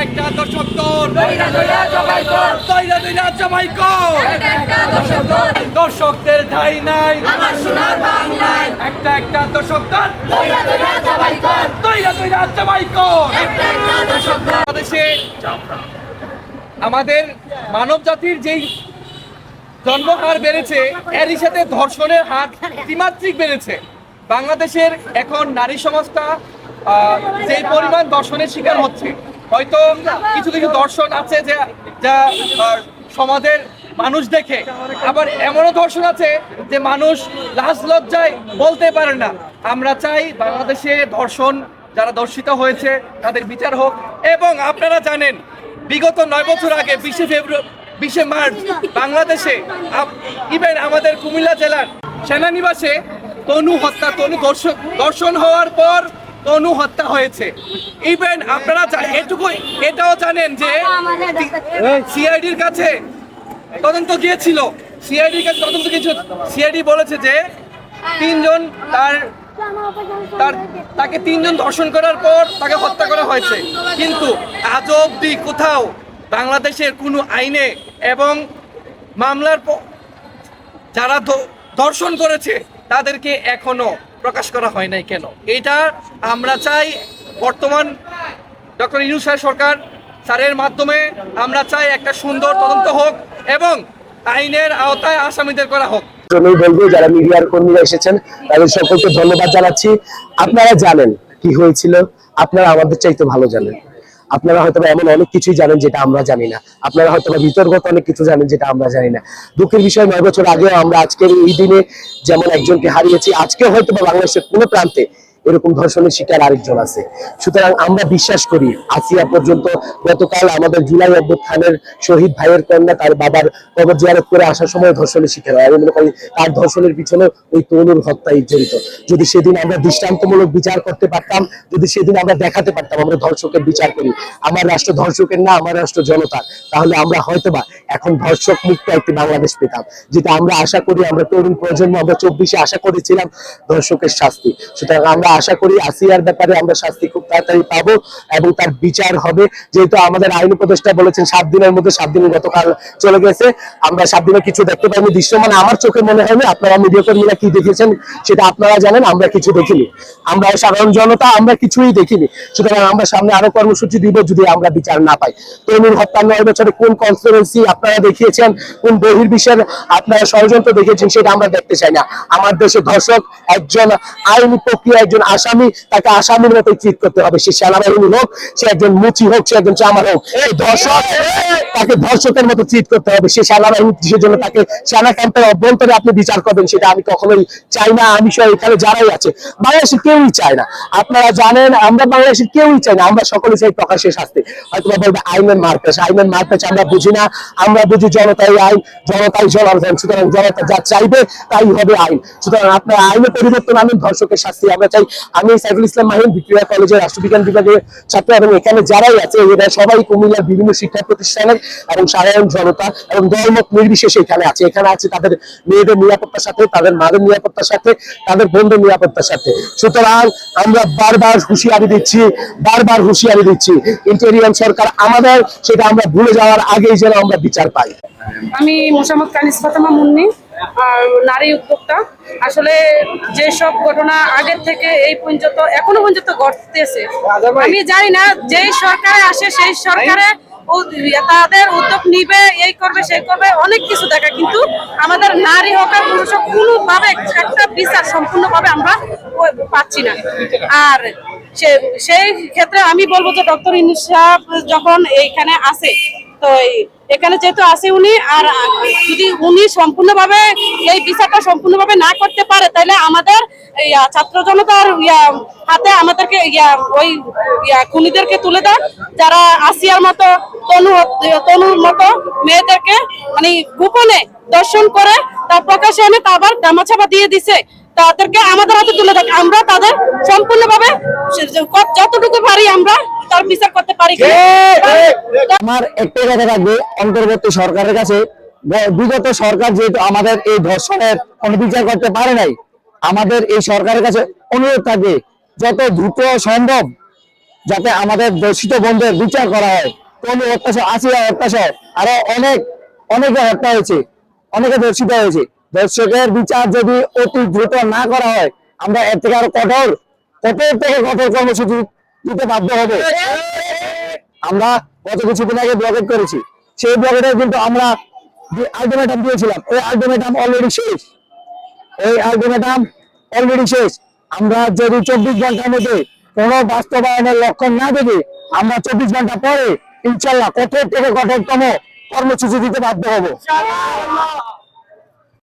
একটা দশক তোর দর্শকদের ঠাই নাই একটা দশক তোর বাংলাদেশে আমাদের মানব জাতির যেই জন্মহার বেড়েছে এরই সাথে ধর্ষণের হার ত্রিমাত্রিক বেড়েছে। বাংলাদেশের এখন নারী সমাজটা যে পরিমাণ ধর্ষণের শিকার হচ্ছে, হয়তো কিছু কিছু ধর্ষণ আছে যা সমাজের মানুষ দেখে, আবার এমনও ধর্ষণ আছে যে মানুষ লাজ লজ্জায় বলতে পারে না। আমরা চাই বাংলাদেশে ধর্ষণ যারা ধর্ষিত হয়েছে তাদের বিচার হোক। এবং আপনারা জানেন বিগত 9 বছর আগে 20 মার্চ বাংলাদেশে ইভেন আমাদের কুমিল্লা জেলার সেনানিবাসে তনু ধর্ষণ হওয়ার পর তনু হত্যা হয়েছে। ইভেন আপনারা এটাও জানেন যে সিআইডির কাছে তদন্ত গিয়েছিল, সিআইডি বলেছে যে তাকে 3 জন ধর্ষণ করার পর তাকে হত্যা করা হয়েছে। কিন্তু আজও অবধি কোথাও বাংলাদেশের কোনো আইনে এবং মামলার যারা ধর্ষণ করেছে তাদেরকে এখনো প্রকাশ করা হয় নাই কেন? এটা আমরা চাই বর্তমান ডক্টর ইউনূস সরকার স্যারের মাধ্যমে আমরা চাই একটা সুন্দর তদন্ত হোক এবং আইনের আওতায় আসামিদের করা হোক। আমি বলবো যারা মিডিয়ার কর্মীরা এসেছেন তাদের সকলকে ধন্যবাদ জানাচ্ছি। আপনারা জানেন কি হয়েছিল, আপনারা আমাদের চাইতে ভালো জানেন। আপনারা হয়তো এমন অনেক কিছুই জানেন যেটা আমরা জানি না, আপনারা হয়তো বিতর্কত অনেক কিছু জানেন যেটা আমরা জানি না। দুঃখের বিষয় 9 বছর আগেও আমরা আজকের এই দিনে যেমন একজনকে হারিয়েছি, আজকে হয়তো বাংলাদেশের কোনো প্রান্তে এরকম ধর্ষণের শিকার আরেকজন আছে। সুতরাং আমরা বিশ্বাস করি আসিয়া পর্যন্ত গতকাল আমাদের জুলাই অভ্যুত্থানের শহীদ ভাইয়ের কন্যা তার বাবার কবর জিয়ারত করে আসার সময় ধর্ষণের শিকার হয়। আমি মনে করি তার ধর্ষণের পিছনে ওই তনুর হত্যাই জড়িত। যদি সেদিন আমরা দৃষ্টান্তমূলক বিচার করতে পারতাম, যদি সেদিন আমরা দেখাতে পারতাম আমরা ধর্ষকের বিচার করি, আমার রাষ্ট্র ধর্ষকের না, আমার রাষ্ট্র জনতার, তাহলে আমরা হয়তোবা এখন ধর্ষক মুক্ত একটি বাংলাদেশ পেতাম, যেটা আমরা আশা করি। আমরা তরুণ প্রজন্ম আমরা 24-এ আশা করেছিলাম ধর্ষকের শাস্তি। সুতরাং আমরা আশা করি আসিয়ার ব্যাপারে আমরা শাস্তি খুব তাড়াতাড়ি পাবো এবং তার বিচার হবে। যেহেতু আমাদের আইন উপদেষ্টা বলেছেন 7 দিনের মধ্যে, 7 দিন গতকাল চলে গেছে, আমরা 7 দিনে কিছু দেখতে পাইনি দৃশ্যমান, আমার চোখে মনে হয়নি। আপনারা মিডিয়া কর্মীরা কি দেখেছেন সেটা আপনারা জানেন, আমরা কিছু দেখিনি, আমরা সাধারণ জনতা আমরা কিছুই দেখিনি। সুতরাং আমরা সামনে আরো কর্মসূচি দিব যদি আমরা বিচার না পাই। তরুণ হত্যা 9 বছরে কোন কনস্পিরেসি আপনারা দেখিয়েছেন, কোন বহির্বিশ্বের আপনারা ষড়যন্ত্র দেখিয়েছেন সেটা আমরা দেখতে চাই না। আমার দেশে ধর্ষক একজন আইনি প্রক্রিয়া, একজন আসামি, তাকে আসামির মতো ট্রিট করতে হবে। সে সেনাবাহিনী হোক, সে একজন মুচি হোক, সে একজন চামার হোক, এই ধর্ষক তাকে ধর্ষকের মতো ট্রিট করতে হবে। সে সেনাবাহিনী জন্য তাকে সেনা ক্যাম্পের অভ্যন্তরে আপনি বিচার করবেন, সেটা আমি কখনোই চাই না। আমি সহ এখানে যারাই আছে বাংলাদেশের কেউই চায় না, আপনারা জানেন। আমরা বাংলাদেশের কেউই চাই না, আমরা সকলে চাই প্রকাশ্যের শাস্তি। হয়তো বলবে আইনের মারপ্যাচ, আইনের মারপ্যাচ আমরা বুঝি না, আমরা বুঝি জনতাই আইন, জনতাই জনার্দন। সুতরাং জনতা যা চাইবে তাই হবে আইন। সুতরাং আপনারা আইনে পরিবর্তন আনুন, ধর্ষকের শাস্তি আমরা চাই। আমি সাইফুল ইসলাম মাহিন, ভিক্টোরিয়া কলেজের রাষ্ট্রবিজ্ঞান বিভাগের ছাত্র এবং এখানে যারাই আছে এরা সবাই কুমিল্লার বিভিন্ন শিক্ষা প্রতিষ্ঠানের এবং সাধারণ জনতা এবং দলমত নির্বিশেষে এখানে আছে। এখানে আছে তাদের মেয়েদের নিরাপত্তার সাথে, তাদের মাদের নিরাপত্তার সাথে, তাদের বোনদের নিরাপত্তার সাথে। সুতরাং আমরা বারবার হুঁশিয়ারি দিচ্ছি ইন্টেরিয়াম সরকার আমাদের, সেটা আমরা ভুলে যাওয়ার আগেই যেন আমরা বিচার পাই। আমি মোসাম্মদ কানিস ফাতেমা মুন্নি, নারী উদ্যোক্তা। আসলে যে সব ঘটনা আগের থেকে এই পর্যন্ত এখনো পর্যন্ত ঘটতেছে, আমি জানি না যেই সরকারে আসে সেই সরকারে তাদের উদ্যোগ নিবে, এই করবে সেই করবে, অনেক কিছু দেখা, কিন্তু আমাদের নারী হোক আর পুরুষ হোক কোনোভাবে একটা বিচার সম্পূর্ণভাবে আমরা পাচ্ছি না। আর সেই ক্ষেত্রে আমি বলবো যে ডক্টর ইউনূস সাহেব যখন এইখানে আসে, তো এখানে যেহেতু আছে উনি, আর যদি উনি সম্পূর্ণভাবে এই বিচারটা সম্পূর্ণভাবে না করতে পারে তাহলে আমাদের ছাত্র জনতার হাতে আমাদেরকে ওই খুনিদেরকে তুলে দেন, যারা আসিয়ার মতো তনুর মতো মেয়েদেরকে মানে গোপনে দর্শন করে তার প্রকাশে এনে তা আবার দামাচাপা দিয়ে দিছে, তাদেরকে আমাদের হাতে তুলে দেন। আমরা তাদের সম্পূর্ণভাবে যতটুকু পারি আমরা তার বিচার করতে পারি। আমার একটাই কথা থাকবে অন্তর্বর্তী সরকারের কাছে, বিগত সরকার যেহেতু আমাদের এই ধর্ষণের কোনো বিচার করতে পারে নাই, আমাদের এই সরকারের কাছে অনুরোধ থাকবে যত দ্রুত সম্ভব যাতে আমাদের দোষিত বন্ধুদের বিচার করা হয়। কমই হত্যা সহ, আসিয়া হত্যা সহ আরো অনেকে হত্যা হয়েছে, অনেকে ধর্ষিত হয়েছে। দর্শকের বিচার যদি অতি দ্রুত না করা হয়, আমরা এর থেকে আরো কঠোর থেকে কঠোর কর্মসূচি দিতে বাধ্য হবে। আমরা গত কিছুদিন আগে ব্লকেট করেছি, সেই ব্লকেটে কিন্তু আমরা যে আলটিমেটাম দিয়েছিলাম, ওই আলটিমেটাম অলরেডি শেষ। আমরা যদি 24 ঘন্টার মধ্যে কোনো বাস্তবায়নের লক্ষণ না দেখি, আমরা 24 ঘন্টা পরে ইনশাল্লাহ কঠোর থেকে কঠোরতম কর্মসূচি দিতে বাধ্য হবো।